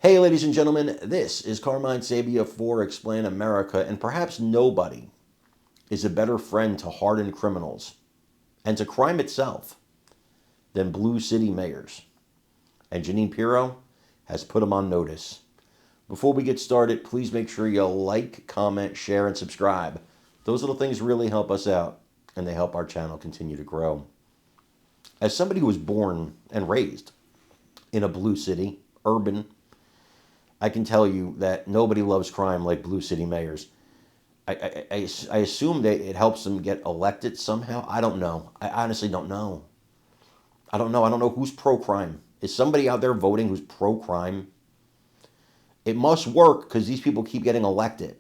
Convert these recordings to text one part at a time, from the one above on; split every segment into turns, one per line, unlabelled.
Hey, ladies and gentlemen, this is Carmine Sabia for Explain America, and perhaps nobody is a better friend to hardened criminals and to crime itself than blue city mayors. And Jeanine Pirro has put them on notice. Before we get started, please make sure you like, comment, share, and subscribe. Those little things really help us out, and they help our channel continue to grow. As somebody who was born and raised in a blue city, urban, I can tell you that nobody loves crime like blue city mayors. I assume that it helps them get elected somehow. I don't know. I honestly don't know. I don't know who's pro-crime. Is somebody out there voting who's pro-crime? It must work because these people keep getting elected.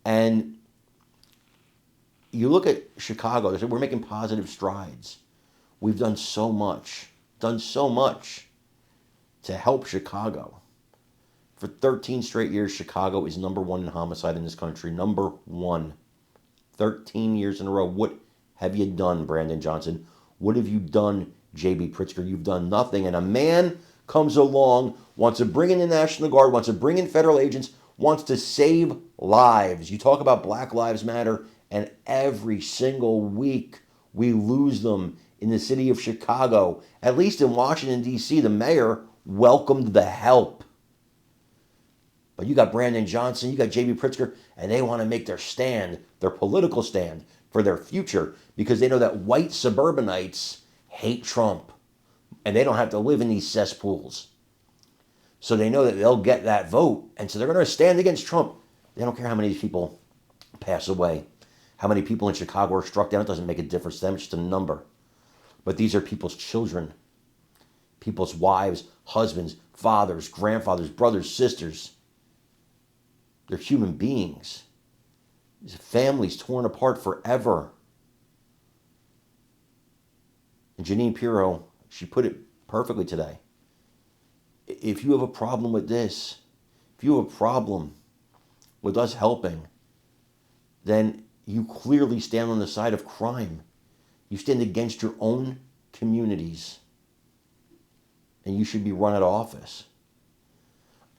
And you look at Chicago, they say we're making positive strides. We've done so much to help Chicago. For 13 straight years, Chicago is number one in homicide in this country. Number one. 13 years in a row. What have you done, Brandon Johnson? What have you done, J.B. Pritzker? You've done nothing. And a man comes along, wants to bring in the National Guard, wants to bring in federal agents, wants to save lives. You talk about Black Lives Matter, and every single week we lose them in the city of Chicago. At least in Washington, D.C., the mayor welcomed the help. But you got Brandon Johnson, you got J.B. Pritzker, and they want to make their stand, their political stand, for their future because they know that white suburbanites hate Trump. And they don't have to live in these cesspools. So they know that they'll get that vote. And so they're going to stand against Trump. They don't care how many people pass away. How many people in Chicago are struck down. It doesn't make a difference to them. It's just a number. But these are people's children. People's wives, husbands, fathers, grandfathers, brothers, sisters. They're human beings. These families torn apart forever. And Jeanine Pirro, she put it perfectly today. If you have a problem with this, if you have a problem with us helping, then you clearly stand on the side of crime. You stand against your own communities. And you should be run out of office.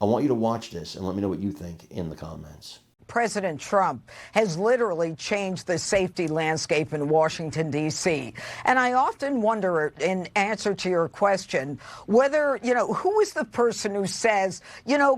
I want you to watch this and let me know what you think in the comments.
President Trump has literally changed the safety landscape in Washington, D.C. And I often wonder, in answer to your question, whether, who is the person who says,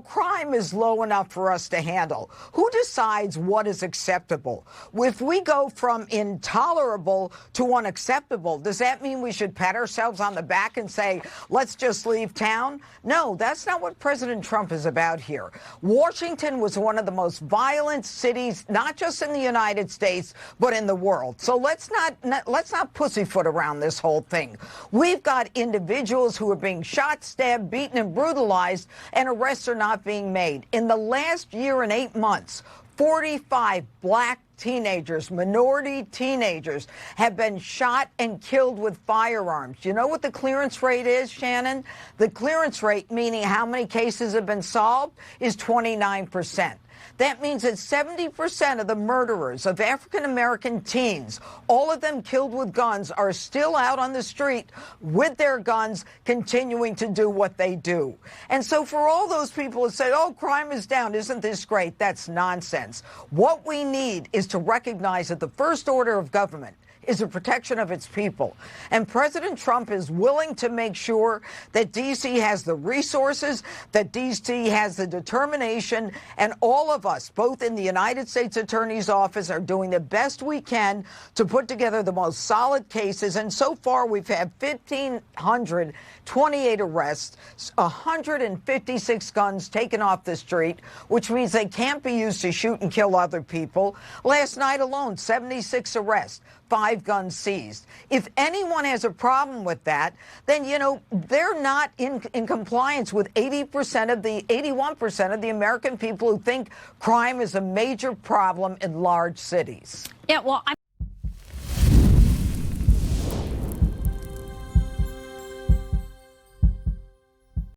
crime is low enough for us to handle? Who decides what is acceptable? If we go from intolerable to unacceptable, does that mean we should pat ourselves on the back and say, let's just leave town? No, that's not what President Trump is about here. Washington was one of the most violent cities, not just in the United States, but in the world. So let's not pussyfoot around this whole thing. We've got individuals who are being shot, stabbed, beaten, and brutalized, and arrests are not being made. In the last year and 8 months, 45 black teenagers, minority teenagers, have been shot and killed with firearms. You know what the clearance rate is, Shannon? The clearance rate, meaning how many cases have been solved, is 29%. That means that 70% of the murderers of African-American teens, all of them killed with guns, are still out on the street with their guns, continuing to do what they do. And so for all those people who say, oh, crime is down, isn't this great? That's nonsense. What we need is to recognize that the first order of government is the protection of its people. And President Trump is willing to make sure that D.C. has the resources, that D.C. has the determination, and all of us, both in the United States Attorney's Office, are doing the best we can to put together the most solid cases. And so far, we've had 1,528 arrests, 156 guns taken off the street, which means they can't be used to shoot and kill other people. Last night alone, 76 arrests. 5 guns seized. If anyone has a problem with that, then, they're not in compliance with 81% of the American people who think crime is a major problem in large cities.
Yeah, well,